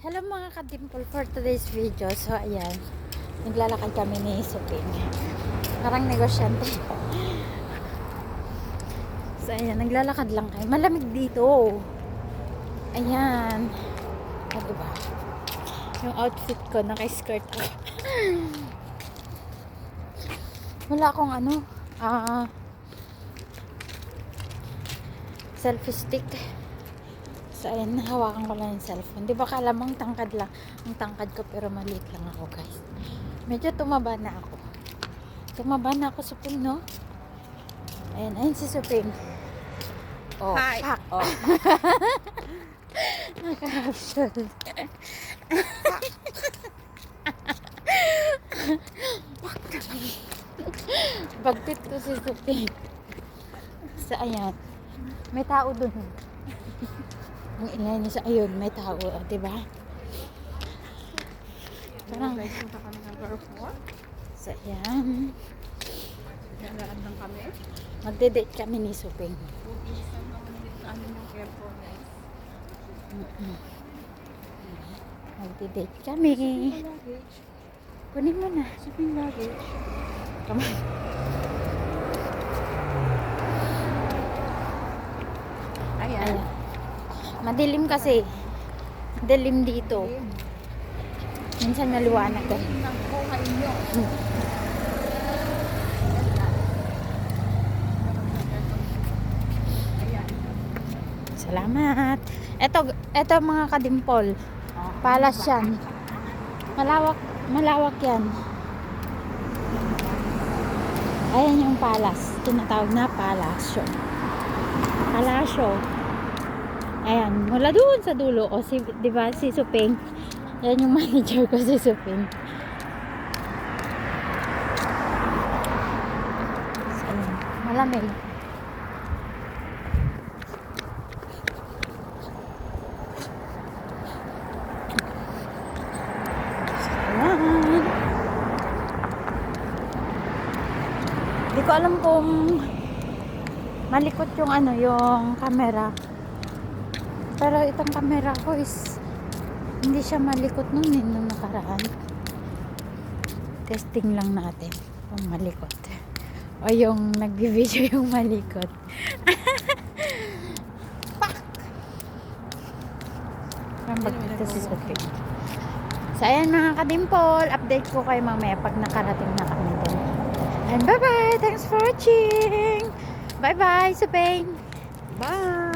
Hello mga ka-dimple, for today's video. So ayan, naglalakad kami ni Suping. Parang negosyante. So ayan, naglalakad lang kayo. Malamig dito. Ayan. O diba? Yung outfit ko, naka-skirt ko. Wala akong selfie stick. So, ayan, hawakan ko lang yung cellphone. Di ba kala mong tangkad lang? Ang tangkad ko, pero maliit lang ako, guys. Medyo tumaba na ako. Tumaba na ako, Suping, no? Ayan, ayan si Suping. Oh, Hi. fuck. Oh. Naka-caption. Bagtit ko si Suping. So, ayan. May tao dun. Ang ingay niya sa ayun, may tao, diba? Parang, Guys, punta kami ng airport. so, ayan. Nalaan lang kami. Magde-date kami ni Suping. Bukisan naman dito sa amin ng airport, guys. Magde-date kami. Shipping luggage. Kunin mo na. Shipping luggage. Come on. Ayan. Ayan. Madilim kasi. Dilim dito. Minsan maliwanag ka. Nagkuhay nyo. Ayan. Salamat. Eto mga kadimpol. Palas yan. Malawak yan. Ayan yung palas. Tinatawag na palasyo. Palasyo. Ayan, mula doon sa dulo. O, di ba, si Suping. Yan yung manager ko, si Suping. So, ayan, malamig. Ayan. Di ko alam kung malikot yung yung camera. Pero itong camera ko is hindi siya malikot nung nakaraan. Testing lang natin kung malikot. O yung nagbi-video yung malikot. Pak! Parang bagdito si Suping. So ayan mga kadimpol, update ko kayo mamaya pag nakarating na kami din. And bye bye! Thanks for watching! Bye bye, Suping! Bye!